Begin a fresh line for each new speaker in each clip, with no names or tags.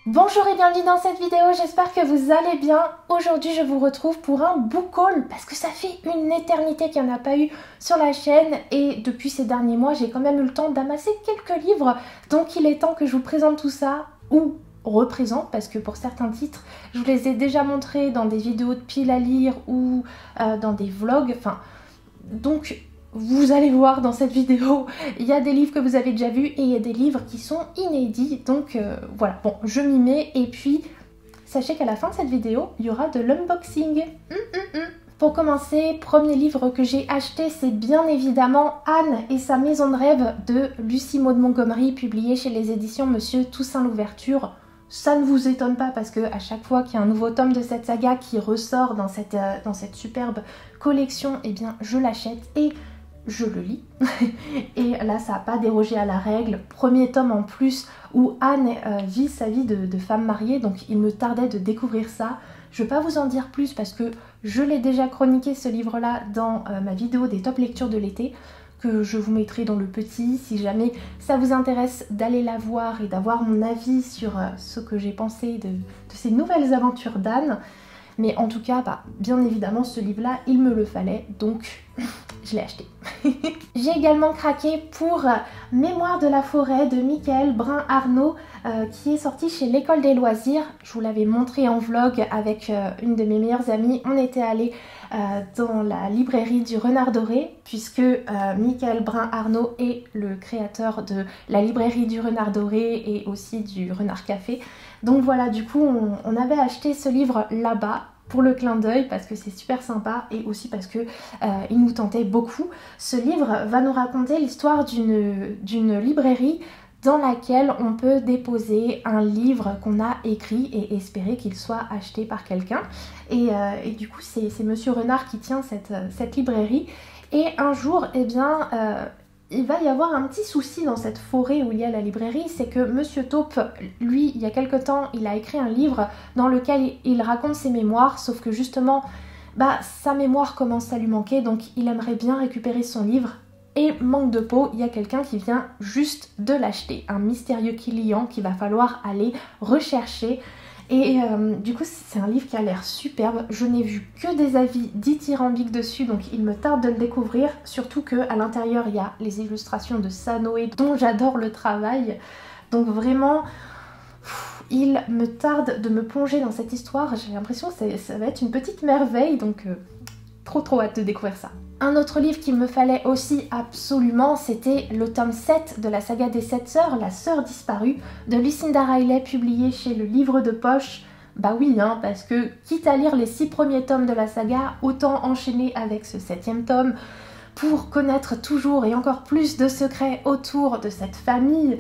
Bonjour et bienvenue dans cette vidéo, j'espère que vous allez bien. Aujourd'hui je vous retrouve pour un book haul parce que ça fait une éternité qu'il n'y en a pas eu sur la chaîne et depuis ces derniers mois j'ai quand même eu le temps d'amasser quelques livres, donc il est temps que je vous présente tout ça ou représente parce que pour certains titres je vous les ai déjà montrés dans des vidéos de pile à lire ou dans des vlogs, donc vous allez voir dans cette vidéo, il y a des livres que vous avez déjà vus et il y a des livres qui sont inédits. Donc voilà, bon, je m'y mets et puis sachez qu'à la fin de cette vidéo, il y aura de l'unboxing. Pour commencer, premier livre que j'ai acheté, c'est bien évidemment Anne et sa maison de rêve de Lucie Maud Montgomery, publié chez les éditions Monsieur Toussaint Louverture. Ça ne vous étonne pas parce que à chaque fois qu'il y a un nouveau tome de cette saga qui ressort dans cette superbe collection, eh bien je l'achète et je le lis. Et là ça n'a pas dérogé à la règle. Premier tome en plus où Anne vit sa vie de femme mariée, donc il me tardait de découvrir ça. Je ne vais pas vous en dire plus parce que je l'ai déjà chroniqué ce livre-là dans ma vidéo des top lectures de l'été, que je vous mettrai dans le petit si jamais ça vous intéresse d'aller la voir et d'avoir mon avis sur ce que j'ai pensé de ces nouvelles aventures d'Anne. Mais en tout cas, bien évidemment, ce livre-là, il me le fallait, donc je l'ai acheté. J'ai également craqué pour Mémoire de la forêt de Michael Brun-Arnaud, qui est sorti chez l'École des loisirs. Je vous l'avais montré en vlog avec une de mes meilleures amies. On était allé dans la librairie du Renard Doré, puisque Michael Brun-Arnaud est le créateur de la librairie du Renard Doré et aussi du Renard Café. Donc voilà, du coup, on avait acheté ce livre là-bas pour le clin d'œil parce que c'est super sympa et aussi parce que il nous tentait beaucoup. Ce livre va nous raconter l'histoire d'une librairie dans laquelle on peut déposer un livre qu'on a écrit et espérer qu'il soit acheté par quelqu'un. Et du coup, c'est Monsieur Renard qui tient cette librairie. Et un jour, eh bien, il va y avoir un petit souci dans cette forêt où il y a la librairie, c'est que Monsieur Taupe, lui, il y a quelque temps, il a écrit un livre dans lequel il raconte ses mémoires, sauf que justement, sa mémoire commence à lui manquer, donc il aimerait bien récupérer son livre. Et manque de peau, il y a quelqu'un qui vient juste de l'acheter, un mystérieux client qu'il va falloir aller rechercher. Et du coup c'est un livre qui a l'air superbe, je n'ai vu que des avis dithyrambiques dessus, donc il me tarde de le découvrir, surtout qu'à l'intérieur il y a les illustrations de Sanoé dont j'adore le travail, donc vraiment il me tarde de me plonger dans cette histoire, j'ai l'impression que ça va être une petite merveille, donc trop hâte de découvrir ça. Un autre livre qu'il me fallait aussi absolument, c'était le tome 7 de la saga des 7 sœurs, La sœur disparue, de Lucinda Riley, publié chez le Livre de Poche. Bah oui, parce que quitte à lire les 6 premiers tomes de la saga, autant enchaîner avec ce 7e tome pour connaître toujours et encore plus de secrets autour de cette famille.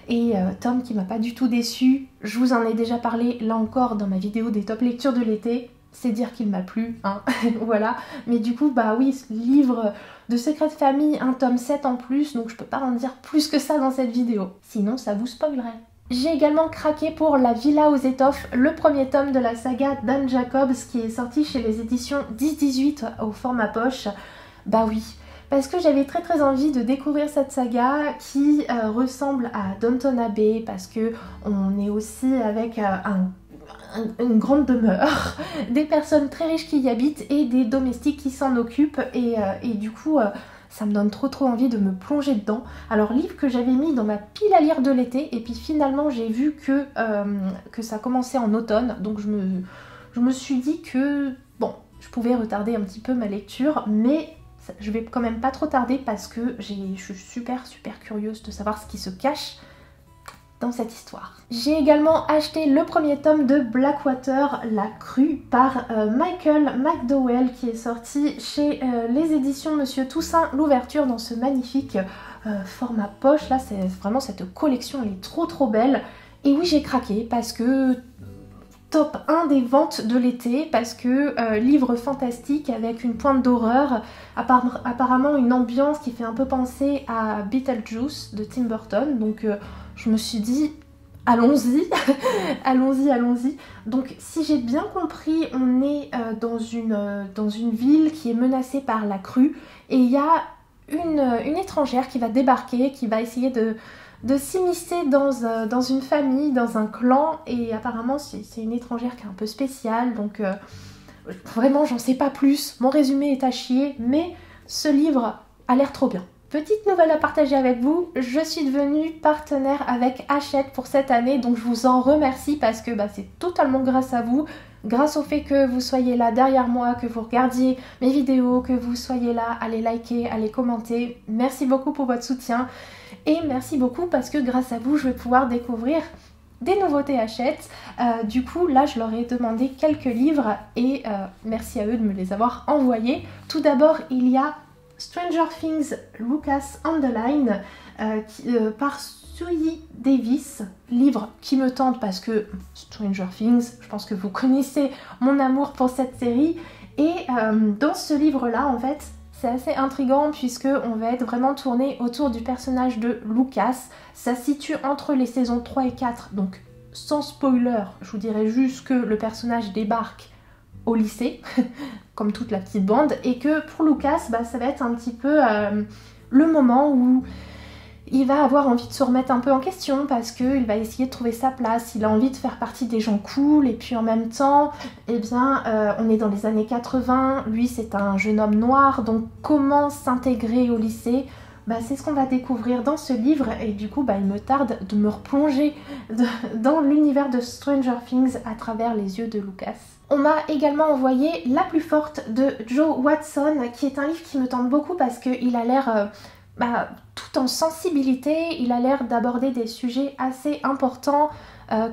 Et tome qui m'a pas du tout déçu, je vous en ai déjà parlé là encore dans ma vidéo des top lectures de l'été. C'est dire qu'il m'a plu, voilà. Mais du coup, oui, ce livre de secret de famille, un tome 7 en plus, donc je peux pas en dire plus que ça dans cette vidéo. Sinon, ça vous spoilerait. J'ai également craqué pour La Villa aux étoffes, le premier tome de la saga d'Anne Jacobs qui est sorti chez les éditions 10-18 au format poche. Bah oui, parce que j'avais très envie de découvrir cette saga qui ressemble à Downton Abbey, parce que on est aussi avec une grande demeure, des personnes très riches qui y habitent et des domestiques qui s'en occupent et du coup ça me donne trop envie de me plonger dedans. Alors livre que j'avais mis dans ma pile à lire de l'été et puis finalement j'ai vu que ça commençait en automne, donc je me suis dit que bon, je pouvais retarder un petit peu ma lecture, mais je vais quand même pas trop tarder parce que je suis super curieuse de savoir ce qui se cache dans cette histoire. J'ai également acheté le premier tome de Blackwater, La Crue, par Michael McDowell, qui est sorti chez les éditions Monsieur Toussaint Louverture dans ce magnifique format poche. Là, c'est vraiment cette collection, elle est trop belle. Et oui, j'ai craqué parce que top 1 des ventes de l'été, parce que livre fantastique avec une pointe d'horreur, apparemment une ambiance qui fait un peu penser à Beetlejuice de Tim Burton, donc je me suis dit allons-y, allons-y. Donc si j'ai bien compris, on est dans une ville qui est menacée par la crue et il y a une étrangère qui va débarquer, qui va essayer de s'immiscer dans une famille, dans un clan, et apparemment c'est une étrangère qui est un peu spéciale, donc vraiment j'en sais pas plus, mon résumé est à chier, mais ce livre a l'air trop bien. Petite nouvelle à partager avec vous, je suis devenue partenaire avec Hachette pour cette année, donc je vous en remercie parce que c'est totalement grâce à vous, grâce au fait que vous soyez là derrière moi, que vous regardiez mes vidéos, que vous soyez là à les liker, à les commenter. Merci beaucoup pour votre soutien et merci beaucoup parce que grâce à vous, je vais pouvoir découvrir des nouveautés Hachette. Du coup, là, je leur ai demandé quelques livres et merci à eux de me les avoir envoyés. Tout d'abord, il y a Stranger Things Lucas Underline par Suyi Davis, livre qui me tente parce que Stranger Things, je pense que vous connaissez mon amour pour cette série et dans ce livre là en fait c'est assez intriguant puisque on va être vraiment tourné autour du personnage de Lucas. Ça se situe entre les saisons 3 et 4, donc sans spoiler, je vous dirais juste que le personnage débarque au lycée, comme toute la petite bande, et que pour Lucas, ça va être un petit peu le moment où il va avoir envie de se remettre un peu en question parce qu'il va essayer de trouver sa place, il a envie de faire partie des gens cool, et puis en même temps, on est dans les années 80, lui c'est un jeune homme noir, donc comment s'intégrer au lycée ? C'est ce qu'on va découvrir dans ce livre et du coup il me tarde de me replonger dans l'univers de Stranger Things à travers les yeux de Lucas. On m'a également envoyé La plus forte de Joe Watson qui est un livre qui me tente beaucoup parce qu'il a l'air tout en sensibilité, il a l'air d'aborder des sujets assez importants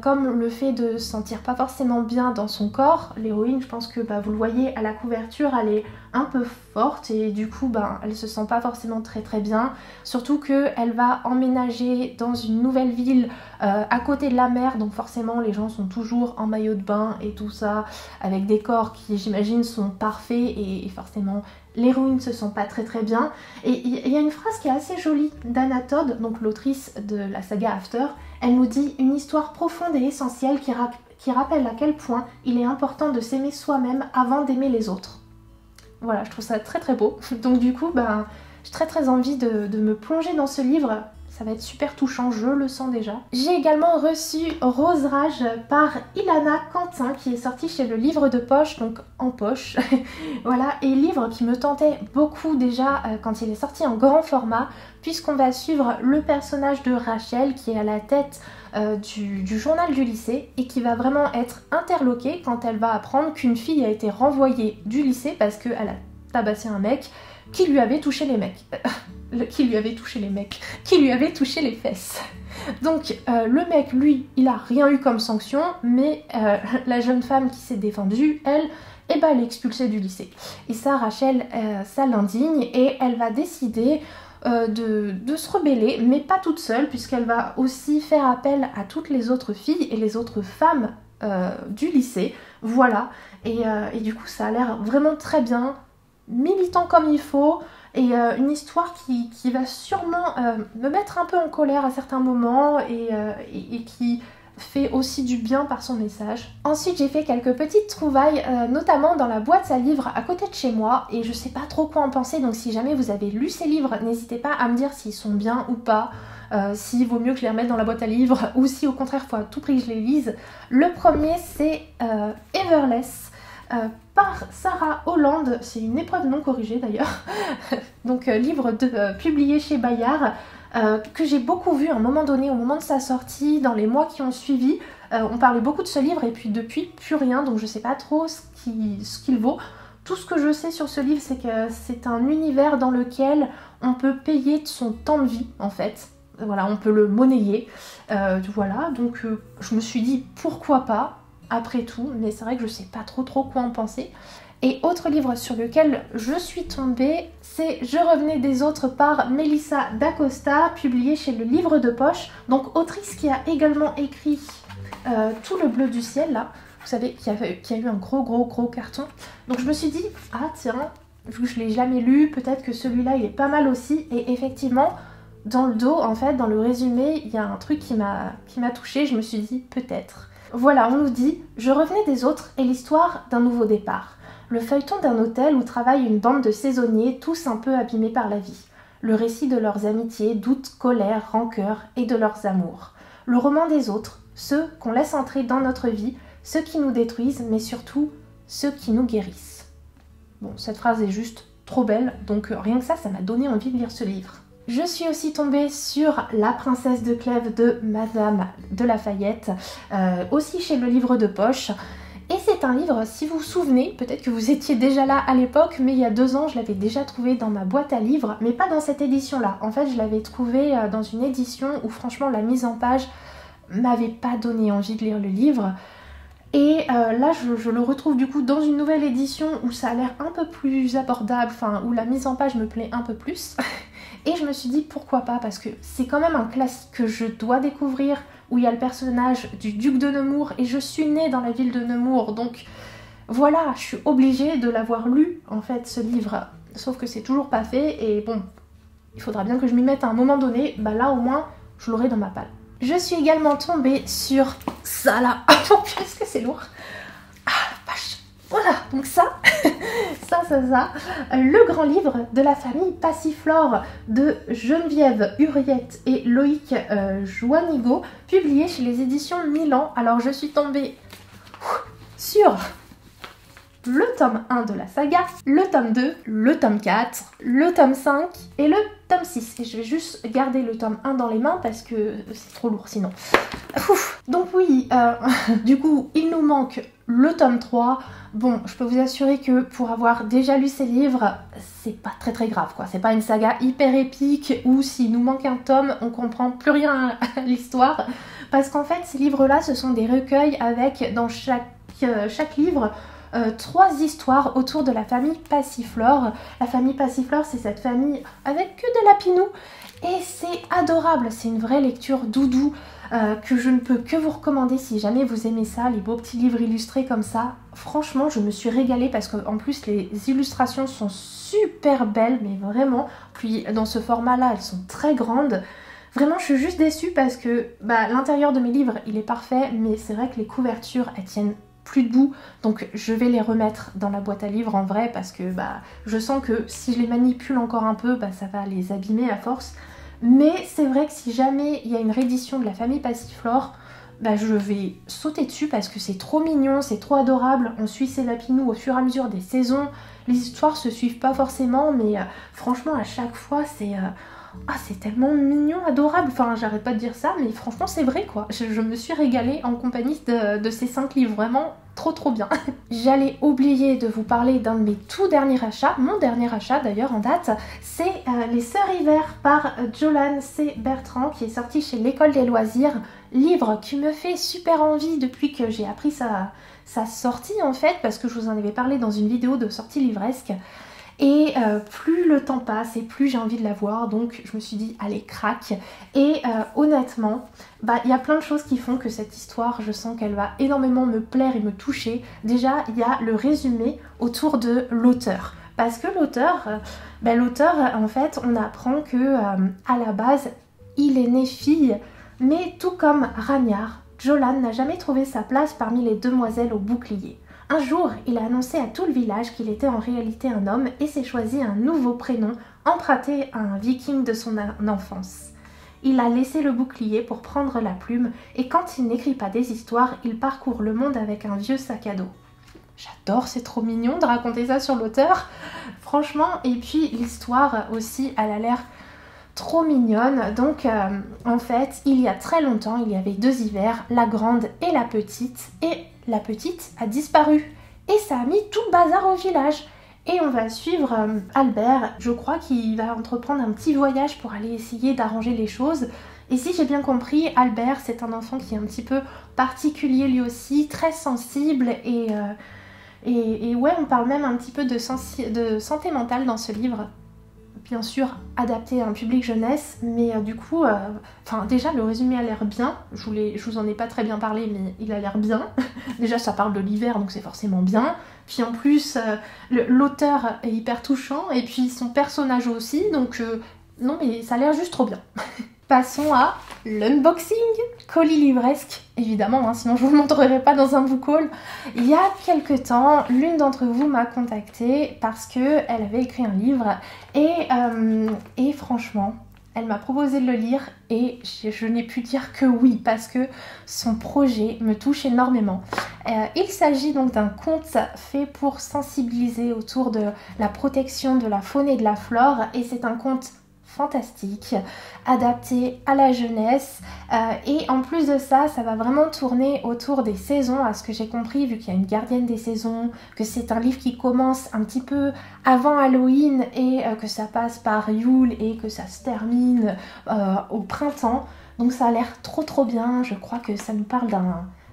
comme le fait de se sentir pas forcément bien dans son corps. L'héroïne, je pense que vous le voyez à la couverture, elle est un peu forte et du coup elle se sent pas forcément très bien, surtout qu'elle va emménager dans une nouvelle ville à côté de la mer, donc forcément les gens sont toujours en maillot de bain et tout ça, avec des corps qui j'imagine sont parfaits et forcément l'héroïne se sent pas très bien. Et il y a une phrase qui est assez jolie d'Anna Todd, donc l'autrice de la saga After. Elle nous dit « Une histoire profonde et essentielle qui rappelle à quel point il est important de s'aimer soi-même avant d'aimer les autres. » Voilà, je trouve ça très beau. Donc du coup, j'ai très envie de me plonger dans ce livre. Ça va être super touchant, je le sens déjà. J'ai également reçu Rose Rage par Ilana Quentin qui est sorti chez le livre de poche, donc en poche. Voilà, et livre qui me tentait beaucoup déjà quand il est sorti en grand format, puisqu'on va suivre le personnage de Rachel qui est à la tête du journal du lycée et qui va vraiment être interloquée quand elle va apprendre qu'une fille a été renvoyée du lycée parce qu'elle a tabassé un mec qui lui avait touché les mecs. Qui lui avait touché les fesses. Donc le mec, lui, il a rien eu comme sanction, mais la jeune femme qui s'est défendue, elle est expulsée du lycée. Et ça, Rachel, ça l'indigne et elle va décider de se rebeller, mais pas toute seule, puisqu'elle va aussi faire appel à toutes les autres filles et les autres femmes du lycée. Voilà, et du coup ça a l'air vraiment très bien, militant comme il faut. Et une histoire qui va sûrement me mettre un peu en colère à certains moments et qui fait aussi du bien par son message. Ensuite j'ai fait quelques petites trouvailles, notamment dans la boîte à livres à côté de chez moi et je sais pas trop quoi en penser, donc si jamais vous avez lu ces livres, n'hésitez pas à me dire s'ils sont bien ou pas, s'il vaut mieux que je les remette dans la boîte à livres ou si au contraire faut à tout prix que je les lise. Le premier c'est Everless. Par Sarah Holland, c'est une épreuve non corrigée d'ailleurs, donc livre publié chez Bayard, que j'ai beaucoup vu à un moment donné, au moment de sa sortie, dans les mois qui ont suivi. On parlait beaucoup de ce livre et puis depuis plus rien, donc je sais pas trop ce qu'il vaut. Tout ce que je sais sur ce livre, c'est que c'est un univers dans lequel on peut payer de son temps de vie en fait. Voilà, on peut le monnayer. Voilà, donc je me suis dit pourquoi pas. Après tout, mais c'est vrai que je sais pas trop quoi en penser. Et autre livre sur lequel je suis tombée, c'est Je revenais des autres par Melissa d'Acosta, publié chez le livre de poche. Donc autrice qui a également écrit Tout le bleu du ciel, là, vous savez, qui a eu un gros carton. Donc je me suis dit, ah tiens, vu que je l'ai jamais lu, peut-être que celui-là il est pas mal aussi. Et effectivement, dans le dos, en fait, dans le résumé, il y a un truc qui m'a touchée, je me suis dit, peut-être. Voilà, on nous dit « Je revenais des autres et l'histoire d'un nouveau départ. Le feuilleton d'un hôtel où travaille une bande de saisonniers, tous un peu abîmés par la vie. le récit de leurs amitiés, doutes, colères, rancœurs et de leurs amours. Le roman des autres, ceux qu'on laisse entrer dans notre vie, ceux qui nous détruisent, mais surtout ceux qui nous guérissent. Bon, cette phrase est juste trop belle, donc rien que ça m'a donné envie de lire ce livre. Je suis aussi tombée sur La princesse de Clèves de Madame de Lafayette, aussi chez Le Livre de Poche. Et c'est un livre, si vous vous souvenez, peut-être que vous étiez déjà là à l'époque, mais il y a 2 ans, je l'avais déjà trouvé dans ma boîte à livres, mais pas dans cette édition-là. En fait, je l'avais trouvé dans une édition où franchement la mise en page m'avait pas donné envie de lire le livre. Et là, je le retrouve du coup dans une nouvelle édition où ça a l'air un peu plus abordable, enfin où la mise en page me plaît un peu plus. Et je me suis dit pourquoi pas, parce que c'est quand même un classique que je dois découvrir, où il y a le personnage du duc de Nemours, et je suis née dans la ville de Nemours, donc voilà, je suis obligée de l'avoir lu, en fait, ce livre. Sauf que c'est toujours pas fait, et bon, il faudra bien que je m'y mette à un moment donné, bah là au moins, je l'aurai dans ma palle. Je suis également tombée sur ça là, oh qu'est-ce que c'est lourd. Ah la vache. Voilà, donc ça, le grand livre de la famille Passiflore de Geneviève Huriette et Loïc Joannigo, publié chez les éditions Milan. Alors je suis tombée sur le tome 1 de la saga, le tome 2, le tome 4, le tome 5 et le tome 6. Et je vais juste garder le tome 1 dans les mains parce que c'est trop lourd sinon. Ouf. Donc oui, du coup, il nous manque le tome 3. Bon, je peux vous assurer que pour avoir déjà lu ces livres, c'est pas très grave quoi. C'est pas une saga hyper épique où s'il nous manque un tome, on comprend plus rien à l'histoire. Parce qu'en fait, ces livres-là, ce sont des recueils avec dans chaque livre 3 histoires autour de la famille Passiflore. La famille Passiflore, c'est cette famille avec que des lapinous et c'est adorable, c'est une vraie lecture doudou que je ne peux que vous recommander si jamais vous aimez ça, les beaux petits livres illustrés comme ça. Franchement, je me suis régalée parce qu'en plus les illustrations sont super belles, mais vraiment. Puis dans ce format-là, elles sont très grandes. Vraiment, je suis juste déçue parce que l'intérieur de mes livres, il est parfait, mais c'est vrai que les couvertures, elles tiennent plus debout, donc je vais les remettre dans la boîte à livres en vrai parce que je sens que si je les manipule encore un peu, ça va les abîmer à force. Mais c'est vrai que si jamais il y a une réédition de la famille Passiflore, je vais sauter dessus parce que c'est trop mignon, c'est trop adorable. On suit ces lapinous au fur et à mesure des saisons. Les histoires se suivent pas forcément, mais franchement à chaque fois c'est tellement mignon, adorable. Enfin, j'arrête pas de dire ça, mais franchement c'est vrai quoi. Je me suis régalée en compagnie de ces 5 livres, vraiment trop bien. J'allais oublier de vous parler d'un de mes tout derniers achats, mon dernier achat d'ailleurs en date, c'est Les Sœurs Hiver par Jolan C. Bertrand qui est sorti chez l'École des Loisirs. Livre qui me fait super envie depuis que j'ai appris sa sortie en fait, parce que je vous en avais parlé dans une vidéo de sortie livresque. Et plus le temps passe et plus j'ai envie de la voir, donc je me suis dit allez craque. Et honnêtement, il y a plein de choses qui font que cette histoire, je sens qu'elle va énormément me plaire et me toucher. Déjà il y a le résumé autour de l'auteur. Parce que l'auteur en fait on apprend que à la base il est né fille, mais tout comme Ragnard, Jolan n'a jamais trouvé sa place parmi les demoiselles au bouclier. Un jour, il a annoncé à tout le village qu'il était en réalité un homme et s'est choisi un nouveau prénom emprunté à un viking de son enfance. Il a laissé le bouclier pour prendre la plume et quand il n'écrit pas des histoires, il parcourt le monde avec un vieux sac à dos. J'adore, c'est trop mignon de raconter ça sur l'auteur, franchement. Et puis l'histoire aussi, elle a l'air trop mignonne. Donc en fait, il y a très longtemps, il y avait 2 hivers, la grande et la petite, et la petite a disparu. Et ça a mis tout le bazar au village. Et on va suivre Albert, je crois qu'il va entreprendre un petit voyage pour aller essayer d'arranger les choses. Et si j'ai bien compris, Albert, c'est un enfant qui est un petit peu particulier lui aussi, très sensible et ouais, on parle même un petit peu de santé mentale dans ce livre. Bien sûr adapté à un public jeunesse, mais du coup, déjà le résumé a l'air bien. Je vous en ai pas très bien parlé, mais il a l'air bien. Déjà ça parle de l'hiver, donc c'est forcément bien. Puis en plus, l'auteur est hyper touchant, et puis son personnage aussi, donc non mais ça a l'air juste trop bien. passons à l'unboxing, colis livresque, évidemment, hein, sinon je vous le montrerai pas dans un book haul. Il y a quelques temps, l'une d'entre vous m'a contactée parce qu'elle avait écrit un livre et franchement, elle m'a proposé de le lire et je n'ai pu dire que oui parce que son projet me touche énormément. Il s'agit donc d'un conte fait pour sensibiliser autour de la protection de la faune et de la flore et c'est un conte fantastique, adapté à la jeunesse et en plus de ça, ça va vraiment tourner autour des saisons, à ce que j'ai compris, vu qu'il y a une gardienne des saisons, que c'est un livre qui commence un petit peu avant Halloween et que ça passe par Yule et que ça se termine au printemps. Donc ça a l'air trop bien, je crois que ça nous parle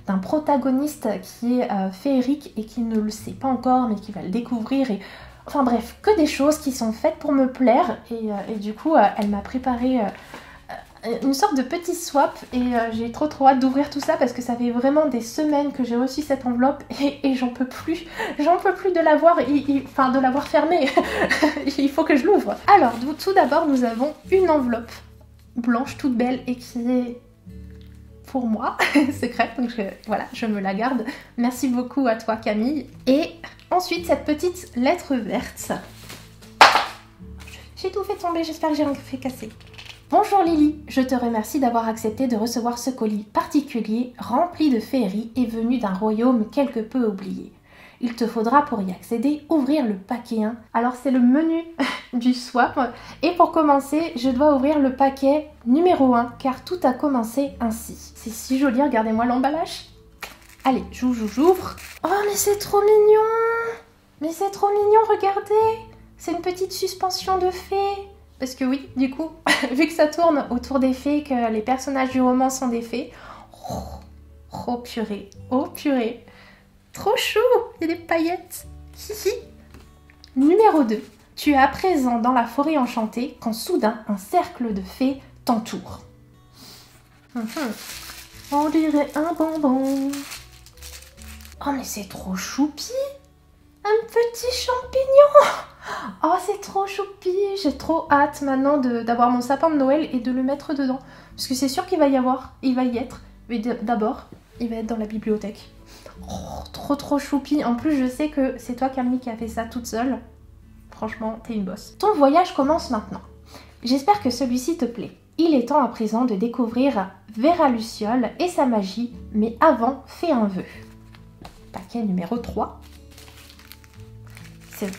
d'un protagoniste qui est féerique et qui ne le sait pas encore mais qui va le découvrir et enfin bref, que des choses qui sont faites pour me plaire et du coup elle m'a préparé une sorte de petit swap et j'ai trop hâte d'ouvrir tout ça parce que ça fait vraiment des semaines que j'ai reçu cette enveloppe et j'en peux plus de l'avoir, enfin de l'avoir fermée. Il faut que je l'ouvre. Alors tout d'abord nous avons une enveloppe blanche toute belle et qui est pour moi, secrète, donc voilà, je me la garde. Merci beaucoup à toi Camille. Et ensuite cette petite lettre verte. J'ai tout fait tomber, j'espère que j'ai rien fait casser. Bonjour Lily, je te remercie d'avoir accepté de recevoir ce colis particulier rempli de féerie et venu d'un royaume quelque peu oublié. Il te faudra pour y accéder ouvrir le paquet 1. Alors c'est le menu du swap. Et pour commencer, je dois ouvrir le paquet numéro 1 car tout a commencé ainsi. C'est si joli, regardez-moi l'emballage. Allez, j'ouvre. Oh mais c'est trop mignon! Mais c'est trop mignon, regardez! C'est une petite suspension de fées. Parce que oui, du coup, vu que ça tourne autour des fées, que les personnages du roman sont des fées. Oh purée, oh purée. Trop chou, il y a des paillettes. Hihi. Numéro 2. Tu es à présent dans la forêt enchantée quand soudain un cercle de fées t'entoure. On dirait un bonbon. Oh mais c'est trop choupi. Un petit champignon. Oh c'est trop choupi. J'ai trop hâte maintenant d'avoir mon sapin de Noël et de le mettre dedans. Parce que c'est sûr qu'il va y être. Mais d'abord, il va être dans la bibliothèque. Oh, trop choupi. En plus, je sais que c'est toi, Camille, qui a fait ça toute seule. Franchement, t'es une bosse. Ton voyage commence maintenant. J'espère que celui-ci te plaît. Il est temps à présent de découvrir Vera Luciole et sa magie, mais avant, fais un vœu. Paquet numéro 3. C'est...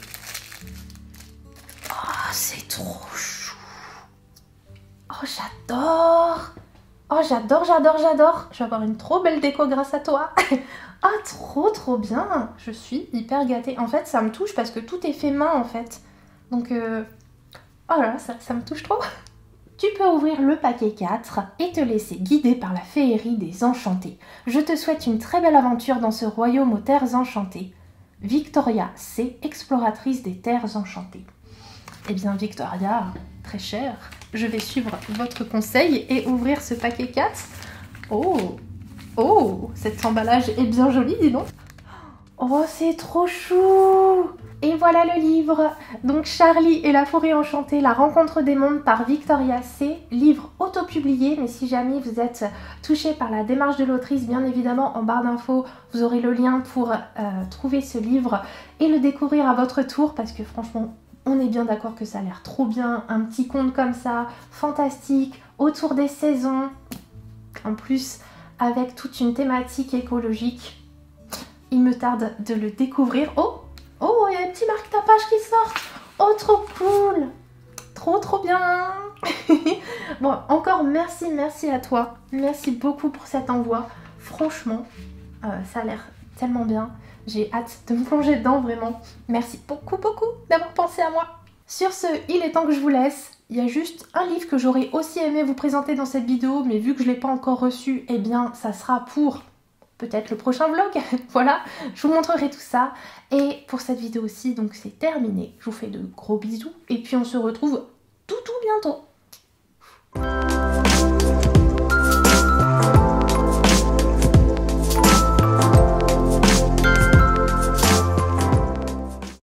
Oh, c'est trop chou. Oh, j'adore. Oh, j'adore. Je vais avoir une trop belle déco grâce à toi. Ah, trop bien. Je suis hyper gâtée. En fait, ça me touche parce que tout est fait main, en fait. Donc, oh là là, ça me touche trop. Tu peux ouvrir le paquet 4 et te laisser guider par la féerie des enchantés. Je te souhaite une très belle aventure dans ce royaume aux terres enchantées. Victoria C, exploratrice des terres enchantées. Eh bien, Victoria, très chère, je vais suivre votre conseil et ouvrir ce paquet 4. Oh, cet emballage est bien joli, dis donc. Oh, c'est trop chou. Et voilà le livre. Donc, Charlie et la forêt enchantée, la rencontre des mondes par Victoria C. Livre autopublié, mais si jamais vous êtes touché par la démarche de l'autrice, bien évidemment, en barre d'infos, vous aurez le lien pour trouver ce livre et le découvrir à votre tour, parce que franchement, on est bien d'accord que ça a l'air trop bien. Un petit conte comme ça, fantastique, autour des saisons. En plus, avec toute une thématique écologique. Il me tarde de le découvrir. Oh, il y a un petit marque-tapage qui sort. Oh, trop cool. Trop bien. Bon, encore merci à toi. Merci beaucoup pour cet envoi. Franchement, ça a l'air tellement bien. J'ai hâte de me plonger dedans, vraiment. Merci beaucoup d'avoir pensé à moi. Sur ce, il est temps que je vous laisse. Il y a juste un livre que j'aurais aussi aimé vous présenter dans cette vidéo, mais vu que je ne l'ai pas encore reçu, eh bien, ça sera pour peut-être le prochain vlog. Voilà, je vous montrerai tout ça. Et pour cette vidéo aussi, donc c'est terminé. Je vous fais de gros bisous. Et puis on se retrouve tout bientôt.